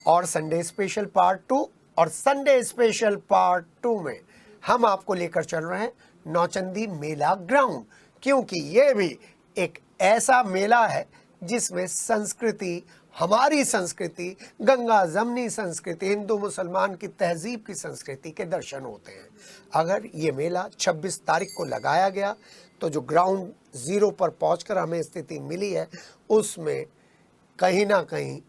और Sunday special part 2 और Sunday special part 2 में हम आपको लेकर चल रहे हैं नौचंदी मेला ग्राउंड, क्योंकि ये भी एक ऐसा मेला है जिसमें संस्कृति, हमारी संस्कृति, गंगा जमनी संस्कृति, हिंदू मुसलमान की तहजीब की संस्कृति के दर्शन होते हैं। अगर ये मेला 26 तारीख को लगाया गया तो जो ग्राउंड ज़ीरो पर पहुंचकर हमें स्थिति मिली है उसमें कहीं ना कहीं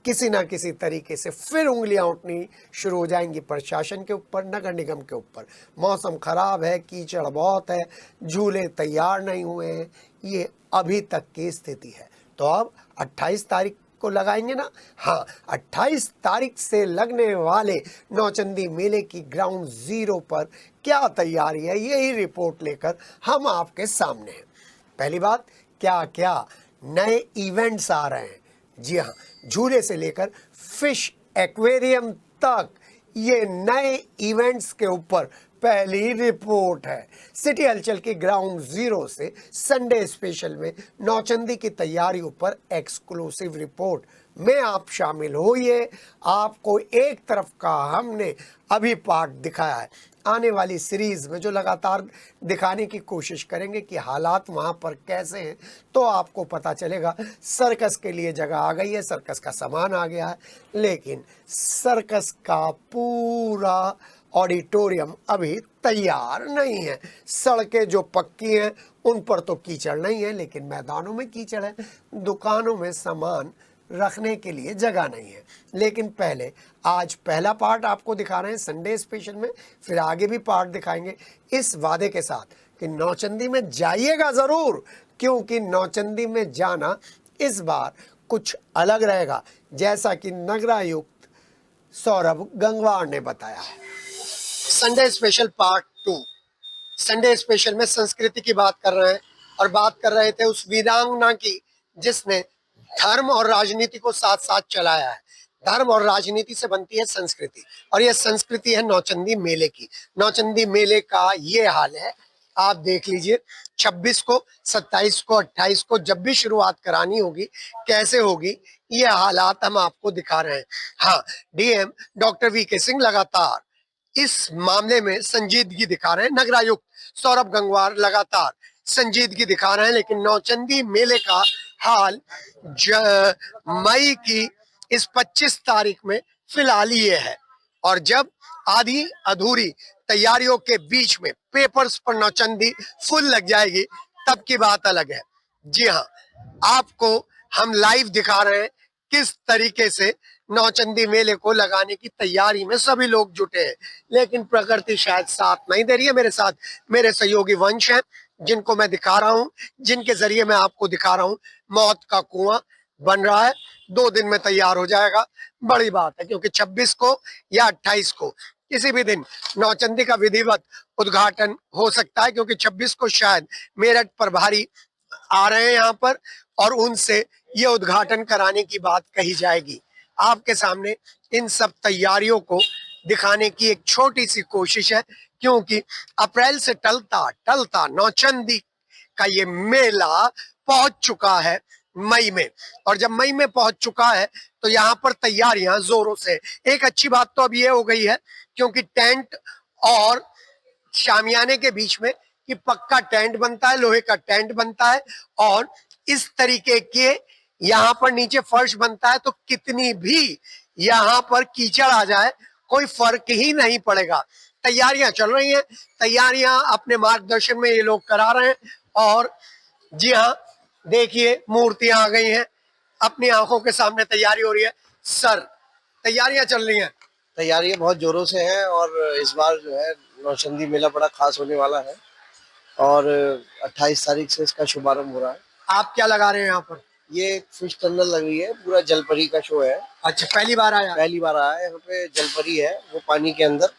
किसी ना किसी तरीके से फिर उंगलियां उठनी शुरू हो जाएंगी प्रशासन के ऊपर, नगर निगम के ऊपर। मौसम खराब है, कीचड़ बहुत है, झूले तैयार नहीं हुए हैं, ये अभी तक की स्थिति है। तो अब 28 तारीख को लगाएंगे ना। हाँ, 28 तारीख से लगने वाले नौचंदी मेले की ग्राउंड ज़ीरो पर क्या तैयारी है, यही रिपोर्ट लेकर हम आपके सामने हैं। पहली बात, क्या क्या नए इवेंट्स आ रहे हैं। जी हाँ, झूले से लेकर फिश एक्वेरियम तक ये नए इवेंट्स के ऊपर पहली रिपोर्ट है। सिटी हलचल की ग्राउंड ज़ीरो से संडे स्पेशल में नौचंदी की तैयारियों पर एक्सक्लूसिव रिपोर्ट में आप शामिल होइए। आपको एक तरफ का हमने अभी पार्ट दिखाया है, आने वाली सीरीज में जो लगातार दिखाने की कोशिश करेंगे कि हालात वहाँ पर कैसे हैं, तो आपको पता चलेगा सर्कस के लिए जगह आ गई है, सर्कस का सामान आ गया है, लेकिन सर्कस का पूरा ऑडिटोरियम अभी तैयार नहीं है। सड़कें जो पक्की हैं उन पर तो कीचड़ नहीं है, लेकिन मैदानों में कीचड़ है, दुकानों में सामान रखने के लिए जगह नहीं है। लेकिन पहले आज पहला पार्ट आपको दिखा रहे हैं संडे स्पेशल में, फिर आगे भी पार्ट दिखाएंगे इस वादे के साथ कि नौचंदी में जाइएगा ज़रूर, क्योंकि नौचंदी में जाना इस बार कुछ अलग रहेगा, जैसा कि नगरायुक्त सौरभ गंगवार ने बताया है। Sunday special part 2, Sunday special में संस्कृति की बात कर रहे हैं और बात कर रहे थे उस वीरांगना की जिसने धर्म और राजनीति को साथ साथ चलाया है। धर्म और राजनीति से बनती है संस्कृति, और यह संस्कृति है नौचंदी मेले की। नौचंदी मेले का ये हाल है, आप देख लीजिए, 26 को, 27 को, 28 को जब भी शुरुआत करानी होगी, कैसे होगी, ये हालात हम आपको दिखा रहे हैं। हाँ, डीएम डॉक्टर वीके सिंह लगातार इस मामले में संजीदगी दिखा रहे हैं, नगरायुक्त सौरभ गंगवार लगातार संजीदगी दिखा रहे हैं, लेकिन नौचंदी मेले का हाल मई की इस 25 तारीख में फिलहाल ये है। और जब आधी अधूरी तैयारियों के बीच में पेपर्स पर नौचंदी फुल लग जाएगी तब की बात अलग है। जी हाँ, आपको हम लाइव दिखा रहे हैं किस तरीके से नौचंदी मेले को लगाने की तैयारी में सभी लोग जुटे हैं, लेकिन प्रकृति शायद साथ नहीं दे रही है। मेरे साथ मेरे सहयोगी वंश हैं जिनको मैं दिखा रहा हूं, जिनके जरिए मैं आपको दिखा रहा हूं। मौत का कुआं बन रहा है, 2 दिन में तैयार हो जाएगा, बड़ी बात है, क्योंकि 26 को या 28 को किसी भी दिन नौचंदी का विधिवत उद्घाटन हो सकता है, क्योंकि 26 को शायद मेरठ प्रभारी आ रहे हैं यहाँ पर और उनसे ये उद्घाटन कराने की बात कही जाएगी। आपके सामने इन सब तैयारियों को दिखाने की एक छोटी सी कोशिश है, क्योंकि अप्रैल से टलता टलता नौचंदी का ये मेला पहुंच चुका है मई में, और जब मई में पहुंच चुका है तो यहाँ पर तैयारियां जोरों से। एक अच्छी बात तो अब ये हो गई है, क्योंकि टेंट और शामियाने के बीच में कि पक्का टेंट बनता है, लोहे का टेंट बनता है, और इस तरीके के यहाँ पर नीचे फर्श बनता है, तो कितनी भी यहाँ पर कीचड़ आ जाए कोई फर्क ही नहीं पड़ेगा। तैयारियां चल रही हैं, तैयारियां अपने मार्गदर्शन में ये लोग करा रहे हैं। और जी हाँ, देखिए मूर्तियां आ गई हैं, अपनी आंखों के सामने तैयारी हो रही है। सर, तैयारियां चल रही हैं? तैयारियां बहुत जोरों से हैं और इस बार जो है नौचंदी मेला बड़ा खास होने वाला है और 28 तारीख से इसका शुभारंभ हो रहा है। आप क्या लगा रहे हैं यहाँ पर? ये फिश टनल लग रही है, पूरा जलपरी का शो है। अच्छा, पहली बार आया? पहली बार आया है। यहाँ पे जलपरी है, वो पानी के अंदर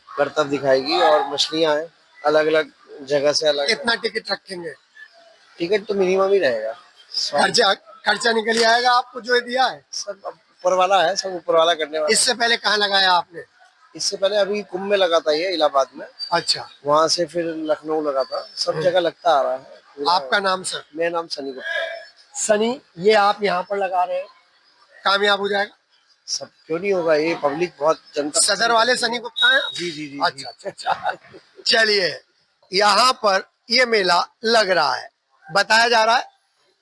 करतब दिखाएगी और मछलियां हैं अलग अलग जगह से अलग। कितना टिकट रखेंगे? टिकट तो मिनिमम ही रहेगा। खर्चा खर्चा निकल आएगा आपको जो दिया है? सब ऊपर वाला है, सब ऊपर वाला करने वाला। इससे पहले कहाँ लगाया आपने? इससे पहले अभी कुंभ में लगा था ये इलाहाबाद में। अच्छा, वहाँ से फिर लखनऊ लगा था, सब जगह लगता आ रहा है। आपका नाम सर? मेरा नाम सनी गुप्ता है। सनी, ये आप यहाँ पर लगा रहे हैं, कामयाब हो जाएगा? सब क्यों नहीं होगा, ये पब्लिक बहुत जनता। सदर वाले सनी गुप्ता हैं? जी जी जी। अच्छा अच्छा अच्छा। चलिए, यहाँ पर ये मेला लग रहा है, बताया जा रहा है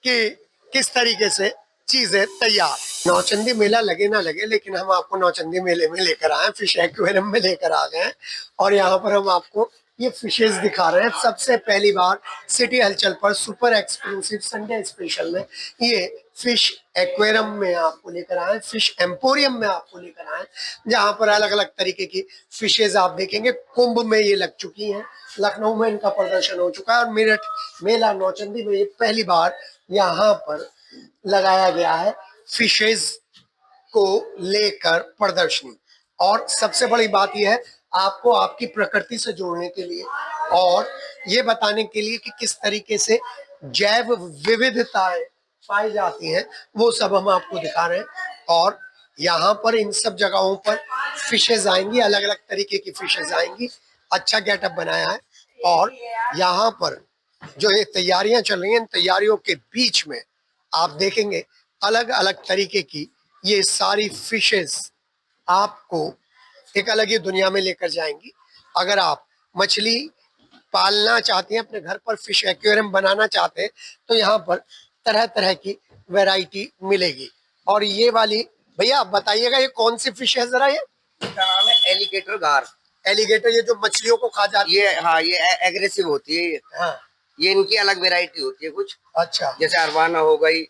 कि किस तरीके से चीजें तैयार। नौचंदी मेला लगे ना लगे, लेकिन हम आपको नौचंदी मेले में लेकर आए हैं, फिश एक्वेरियम में लेकर आ गए हैं और यहाँ पर हम आपको ये फिशेस दिखा रहे हैं। सबसे पहली बार सिटी हलचल पर सुपर एक्सक्लूसिव संडे स्पेशल में ये फिश एक्वेरियम में आपको लेकर आए, फिश एम्पोरियम में आपको लेकर आए, जहाँ पर अलग अलग तरीके की फिशेज आप देखेंगे। कुंभ में ये लग चुकी हैं, लखनऊ में इनका प्रदर्शन हो चुका है और मेरठ मेला नौचंदी में ये पहली बार यहाँ पर लगाया गया है फिशेज को लेकर प्रदर्शनी। और सबसे बड़ी बात यह है, आपको आपकी प्रकृति से जोड़ने के लिए और ये बताने के लिए कि किस तरीके से जैव विविधताएं पाई जाती हैं, वो सब हम आपको दिखा रहे हैं। और यहाँ पर इन सब जगहों पर फिशेज आएंगी, अलग अलग तरीके की फिशेज आएंगी। अच्छा गेटअप बनाया है और यहाँ पर जो ये तैयारियां चल रही हैं, इन तैयारियों के बीच में आप देखेंगे अलग अलग तरीके की ये सारी फिशेस आपको एक अलग ही दुनिया में लेकर जाएंगी। अगर आप मछली पालना चाहते हैं, अपने घर पर फिश एक्वेरियम बनाना चाहते हैं, तो यहाँ पर तरह तरह की वैरायटी मिलेगी। और ये वाली भैया आप बताइएगा, ये कौन सी फिश है जरा? ये इसका नाम है एलिगेटर गार। एलिगेटर, ये जो मछलियों को खा जाती ये हाँ, ये एग्रेसिव होती है ये। हाँ, ये इनकी अलग वैरायटी होती है कुछ, अच्छा। जैसे अरवाना हो गई,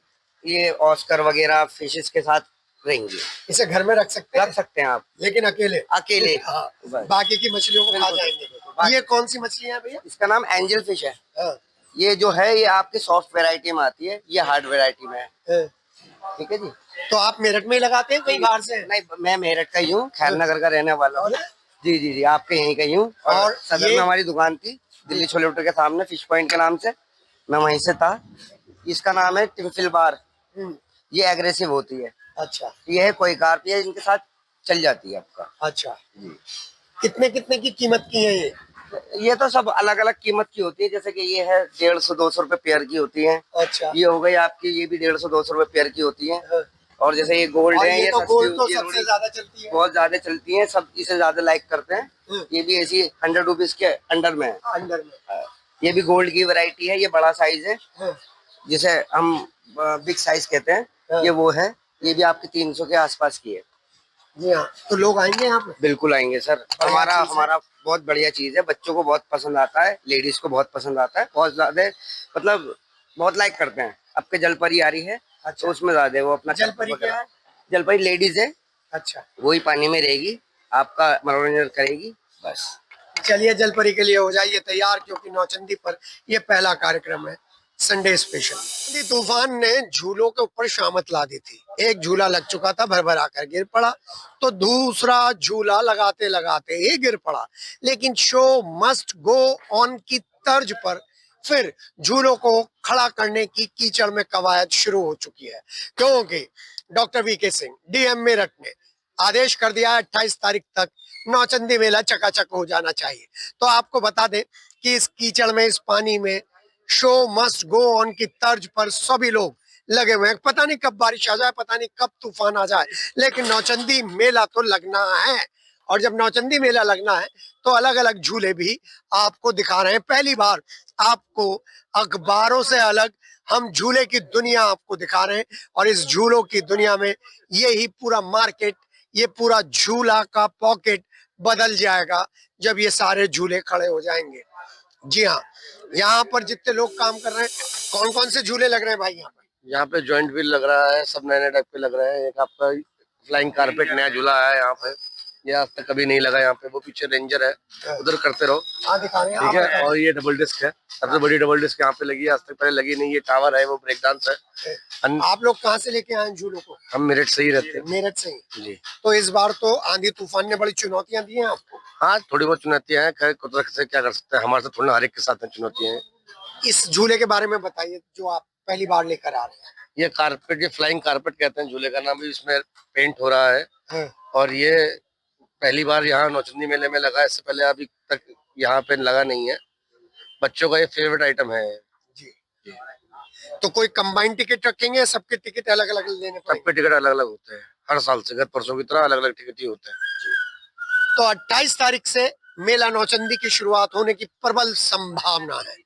ये ऑस्कर वगैरह फिशेस के साथ रहेंगी। इसे घर में रख सकते हैं, रख सकते हैं आप लेकिन अकेले अकेले। हाँ, बस। बाकी की मछलियों को खा बिल्कुल, जाएंगे। बिल्कुल। ये कौन सी मछलियां हैं भैया? इसका नाम एंजल फिश है। हाँ, ये जो है ये आपकी सॉफ्ट वैरायटी में आती है, ये हार्ड वैरायटी में है। हाँ। ठीक है जी। तो आप मेरठ में ही लगाते हैं, कहीं बाहर से? नहीं, मैं मेरठ का ही हूँ, ख्याल नगर का रहने वाला हूँ। जी जी जी, आपके यहीं का ही हूँ। और सदर में हमारी दुकान थी, दिल्ली छोले भटूरे के सामने फिश पॉइंट के नाम से, मैं वहीं से था। इसका नाम है टिम्फिल बार। ये एग्रेसिव होती है। अच्छा ये है कोई कार्प, ये इनके साथ चल जाती है आपका। अच्छा। जी। कितने कितने की कीमत की है ये? ये तो सब अलग अलग कीमत की होती है, जैसे कि ये है 150-200 रुपए पेयर की होती है। अच्छा। ये हो गई आपकी, ये भी 150-200 रुपए पेयर की होती है। हाँ। और जैसे ये गोल्ड और है, ये ये तो सस्ती गोल्ड तो होती है, सबसे थोड़ी ज्यादा चलती है, बहुत ज्यादा चलती है, सब इसे ज्यादा लाइक करते हैं। ये भी ऐसी 100 रुपीज के अंडर में है। अंडर में। ये भी गोल्ड की वैरायटी है, ये बड़ा साइज है, हाँ। जिसे हम बिग साइज कहते हैं। ये वो है, ये भी आपकी 300 के आसपास की है। जी हाँ, तो लोग आएंगे यहाँ पे? बिल्कुल आएंगे सर। हमारा बहुत बढ़िया चीज है, बच्चों को बहुत पसंद आता है, लेडीज को बहुत पसंद आता है, बहुत ज्यादा, मतलब बहुत लाइक करते हैं। अब के जलपरी आ रही है। अच्छा। तो उसमें ज्यादा वो अपना जलपरी क्या है? जलपरी लेडीज है। अच्छा। वही पानी में रहेगी, आपका मनोरंजन करेगी, बस। चलिए, जलपरी के लिए हो जाइए तैयार, क्योंकि नौचंदी पर ये पहला कार्यक्रम है संडे स्पेशल। आंधी तूफान ने झूलों के ऊपर शामत ला दी थी। एक झूला लग चुका था, भरभरा कर गिर पड़ा, तो दूसरा झूला लगाते लगाते ही गिर पड़ा। लेकिन शो मस्ट गो ऑन की तर्ज पर फिर झूलों को खड़ा करने की कीचड़ में कवायद शुरू हो चुकी है, क्योंकि doctor VK Singh DM Meerut ने आदेश कर दिया है 28 तारीख तक नौचंदी मेला चकाचक हो जाना चाहिए। तो आपको बता दें कि इस कीचड़ में, इस पानी में शो मस्ट गो ऑन की तर्ज पर सभी लोग लगे हुए हैं। पता नहीं कब बारिश आ जाए, पता नहीं कब तूफान आ जाए, लेकिन नौचंदी मेला तो लगना है। और जब नौचंदी मेला लगना है तो अलग अलग झूले भी आपको दिखा रहे हैं। पहली बार आपको अखबारों से अलग हम झूले की दुनिया आपको दिखा रहे हैं। और इस झूलों की दुनिया में ये ही पूरा मार्केट, ये पूरा झूला का पॉकेट बदल जाएगा जब ये सारे झूले खड़े हो जाएंगे। जी हाँ, यहाँ पर जितने लोग काम कर रहे हैं, कौन कौन से झूले लग रहे हैं भाई यहाँ पर? यहाँ पे जॉइंट व्हील लग रहा है, सब नए नए टाइप के लग रहे हैं। एक आपका फ्लाइंग कारपेट नया झूला है यहाँ पे, ये आज तक कभी नहीं लगा यहाँ पे। वो पीछे रेंजर है, उधर करते रहो। हाँ, दिखा रहे हैं। ठीक है। और ये डबल डिस्क है, सबसे बड़ी डबल डिस्क यहाँ पे लगी है, आज तक पहले लगी नहीं। ये टावर है, वो ब्रेक डांस है। आप लोग कहाँ से लेके आए झूलों को? हम मेरठ से ही रहते हैं। मेरठ से ही जी। तो इस बार तो आंधी तूफान ने बड़ी चुनौतियां दी हैं आपको। हाँ, थोड़ी बहुत चुनौतियां हैं, खैर कुदरत से क्या कर सकते हैं, हमारे से थोड़ा, हर एक के साथ चुनौतियां हैं। इस झूले के बारे में बताइए जो आप पहली बार लेकर आ रहे हैं। ये कारपेट, ये फ्लाइंग कारपेट कहते हैं झूले का नाम भी, इसमें पेंट हो रहा है। हाँ। और ये पहली बार यहाँ नौचंदी मेले में लगा, इससे पहले अभी तक यहाँ पे लगा नहीं है। बच्चों का ये फेवरेट आइटम है। जी। तो कोई कंबाइंड टिकट रखेंगे, सबके टिकट अलग अलग लेने पड़ेंगे? सबके टिकट अलग अलग होते हैं। हर साल से गत परसों की तरह अलग अलग टिकट ही होते हैं। तो 28 तारीख से मेला नौचंदी की शुरुआत होने की प्रबल संभावना है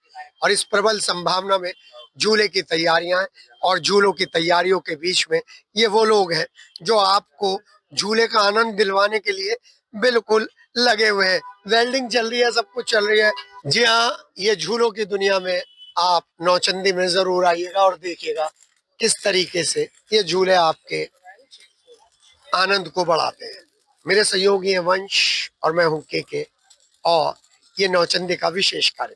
और इस प्रबल संभावना में झूले की तैयारियां हैं और झूलों की तैयारियों के बीच में ये वो लोग हैं जो आपको झूले का आनंद दिलवाने के लिए बिल्कुल लगे हुए हैं। वेल्डिंग चल रही है, सब कुछ चल रही है। जी हाँ, ये झूलों की दुनिया में आप नौचंदी में जरूर आइएगा और देखिएगा किस तरीके से ये झूले आपके आनंद को बढ़ाते हैं। मेरे सहयोगी हैं वंश और मैं हूं के और ये नौचंदी का विशेष कार्यक्रम।